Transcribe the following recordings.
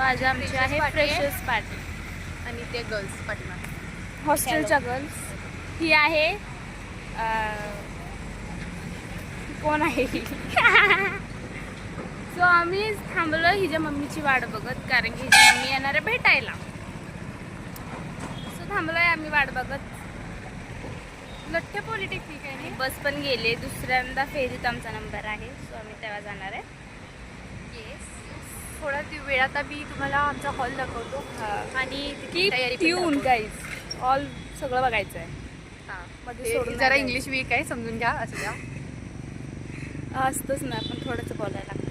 आज आमची आहे फ्रेशर्स पार्टी आणि ते गर्ल्स पाठीमागे हॉस्टेलच्या गर्ल्स. ही आहे कोण आहे ही? सो आम्ही थांबलो हिच्या मम्मीची वाट बघत, कारण की हिची मम्मी येणार आहे भेटायला. सो थांबलोय आम्ही वाट बघत. लठ्ठे पॉलिटेक्निक आहे. बस पण गेले, दुसऱ्यांदा फेरीत आमचा नंबर आहे. सो आम्ही तेव्हा जाणार आहे. येस, थोड्या वेळात मी तुम्हाला आमचा हॉल दाखवतो आणि की तयारी ट्यून गाईज ऑल सगळं बघायचं आहे. मध्ये सोडून जरा नाही इंग्लिश वीक आहे, समजून घ्या. असं द्या असतंच ना, पण थोडंसं बोलायला लागतं.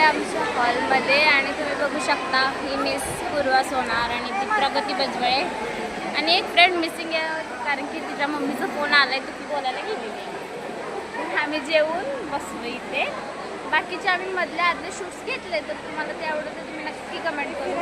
आमच्या हॉलमध्ये आणि तुम्ही बघू शकता ही मिस पूर्वा सोनार आणि ती प्रगती बजवळे आणि एक फ्रेंड मिसिंग आहे, कारण की तिच्या मम्मीचा फोन आलाय तर ती बोलायला गेलेली आहे. आम्ही जेवून बसलो इथे. बाकीचे आम्ही मधल्या आधले शूट्स घेतले, तर तुम्हाला ते आवडतं तुम्ही नक्की कमेंट करून